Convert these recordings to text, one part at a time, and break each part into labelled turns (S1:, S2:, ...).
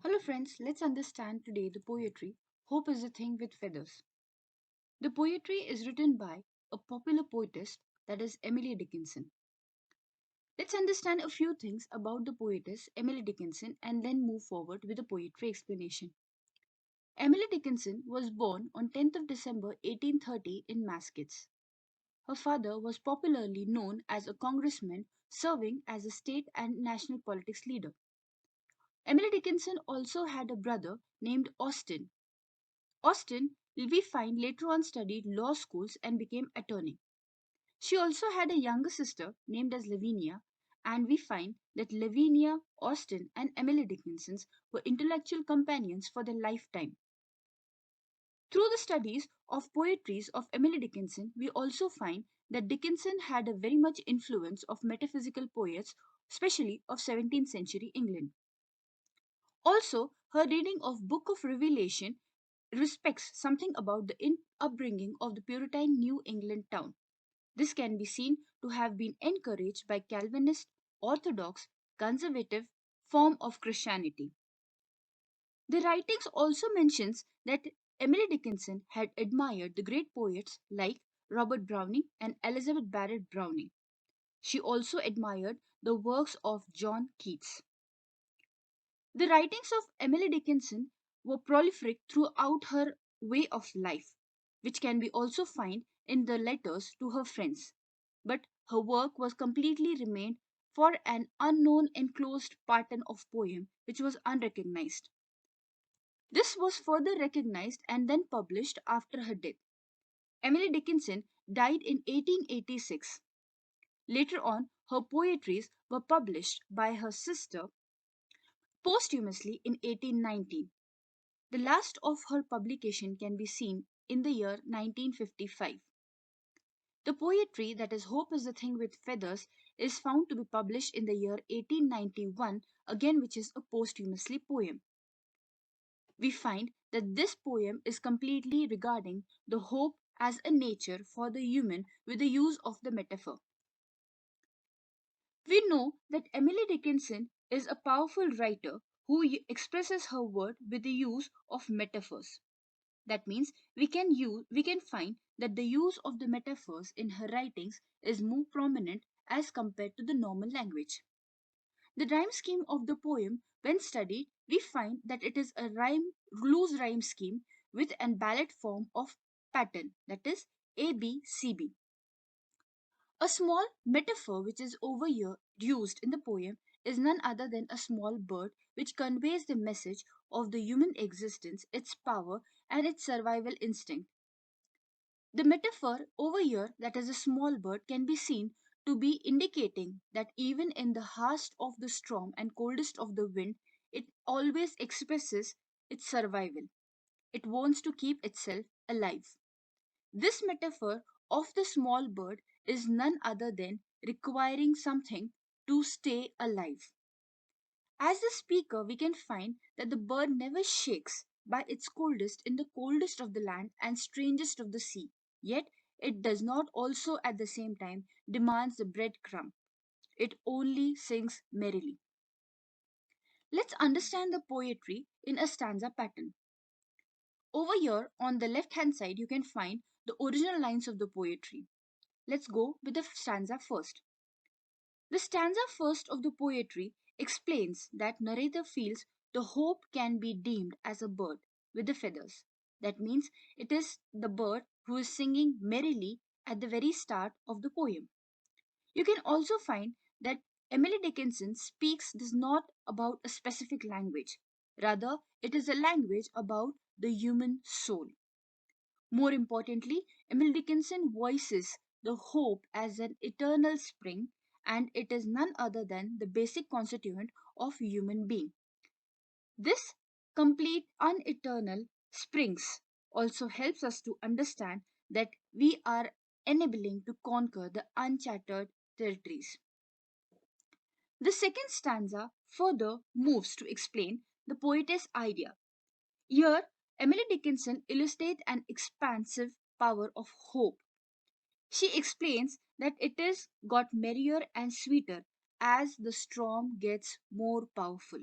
S1: Hello, friends. Let's understand today the poetry Hope is a Thing with Feathers. The poetry is written by a popular poetess, that is Emily Dickinson. Let's understand a few things about the poetess Emily Dickinson and then move forward with the poetry explanation. Emily Dickinson was born on 10th of December 1830 in Massachusetts. Her father was popularly known as a congressman serving as a state and national politics leader. Emily Dickinson also had a brother named Austin. Austen, we find, later on studied law schools and became attorney. She also had a younger sister named as Lavinia, and we find that Lavinia, Austen, and Emily Dickinson were intellectual companions for their lifetime. Through the studies of poetries of Emily Dickinson, we also find that Dickinson had a very much influence of metaphysical poets, especially of 17th century England. Also, her reading of Book of Revelation respects something about the upbringing of the Puritan New England town. This can be seen to have been encouraged by Calvinist, Orthodox, conservative form of Christianity. The writings also mentions that Emily Dickinson had admired the great poets like Robert Browning and Elizabeth Barrett Browning. She also admired the works of John Keats. The writings of Emily Dickinson were prolific throughout her way of life, which can be also found in the letters to her friends. But her work was completely remained for an unknown enclosed pattern of poem which was unrecognized. This was further recognized and then published after her death. Emily Dickinson died in 1886. Later on, her poetries were published by her sister posthumously in 1819. The last of her publication can be seen in the year 1955. The poetry, that is Hope is the Thing with Feathers, is found to be published in the year 1891, again which is a posthumously poem. We find that this poem is completely regarding the hope as a nature for the human with the use of the metaphor. We know that Emily Dickinson is a powerful writer who expresses her word with the use of metaphors. That means we can find that the use of the metaphors in her writings is more prominent as compared to the normal language. The rhyme scheme of the poem, when studied, we find that it is a loose rhyme scheme with an ballad form of pattern, that is ABCB. A small metaphor which is over here used in the poem is none other than a small bird which conveys the message of the human existence, its power, and its survival instinct. The metaphor over here, that is a small bird, can be seen to be indicating that even in the harshest of the storm and coldest of the wind, it always expresses its survival. It wants to keep itself alive. This metaphor of the small bird is none other than requiring something to stay alive. As the speaker, we can find that the bird never shakes by its coldest in the coldest of the land and strangest of the sea, yet it does not also at the same time demands the breadcrumb. It only sings merrily. Let's understand the poetry in a stanza pattern. Over here on the left hand side, you can find the original lines of the poetry. Let's go with the stanza first. The stanza first of the poetry explains that narrator feels the hope can be deemed as a bird with the feathers. That means it is the bird who is singing merrily at the very start of the poem. You can also find that Emily Dickinson speaks this not about a specific language. Rather, it is a language about the human soul. More importantly, Emily Dickinson voices the hope as an eternal spring, and it is none other than the basic constituent of human being. This complete uneternal springs also helps us to understand that we are enabling to conquer the uncharted territories. The second stanza further moves to explain the poetess idea. Here, Emily Dickinson illustrates an expansive power of hope. She explains that it is got merrier and sweeter as the storm gets more powerful.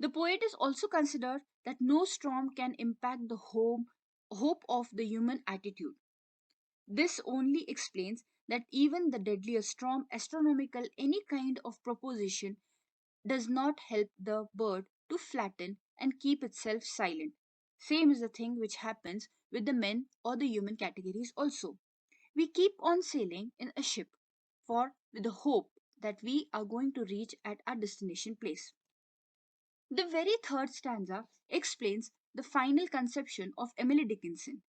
S1: The poet is also considered that no storm can impact the hope of the human attitude. This only explains that even the deadliest storm, astronomical, any kind of proposition, does not help the bird to flatten and keep itself silent. Same is the thing which happens with the men or the human categories also. We keep on sailing in a ship for with the hope that we are going to reach at our destination place. The very third stanza explains the final conception of Emily Dickinson.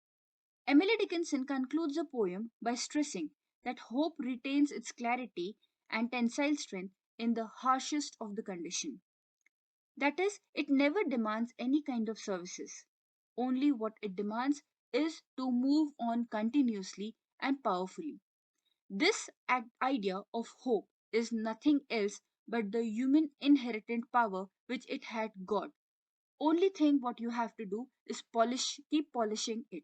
S1: Emily Dickinson concludes the poem by stressing that hope retains its clarity and tensile strength in the harshest of the condition. That is, it never demands any kind of services. Only what it demands is to move on continuously and powerfully. This idea of hope is nothing else but the human inherent power which it had got. Only thing what you have to do is keep polishing it.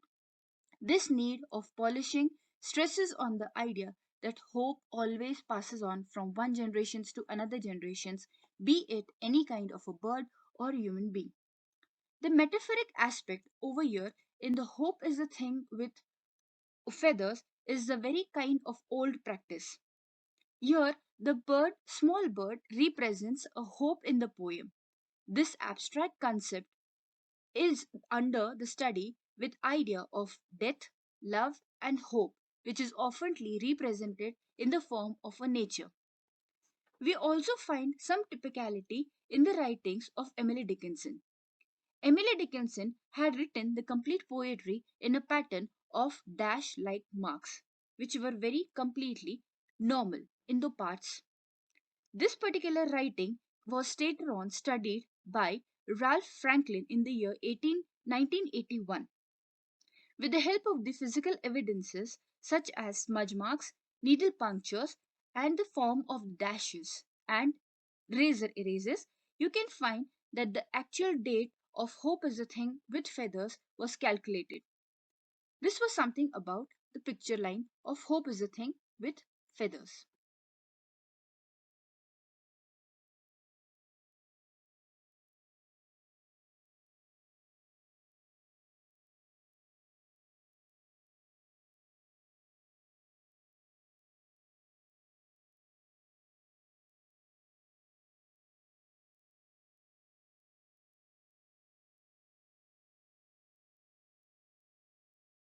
S1: This need of polishing stresses on the idea that hope always passes on from one generation to another generations, be it any kind of a bird or human being. The metaphoric aspect over here in the hope is the thing with feathers is the very kind of old practice. Here, the small bird, represents a hope in the poem. This abstract concept is under the study with idea of death, love, and hope, which is oftenly represented in the form of a nature. We also find some typicality in the writings of Emily Dickinson. Emily Dickinson had written the complete poetry in a pattern of dash like marks, which were very completely normal in the parts. This particular writing was later on studied by Ralph Franklin in the year 1981 with the help of the physical evidences such as smudge marks, needle punctures, and the form of dashes and razor erases. You can find that the actual date of Hope is a Thing with Feathers was calculated. This was something about the picture line of Hope is a Thing with Feathers.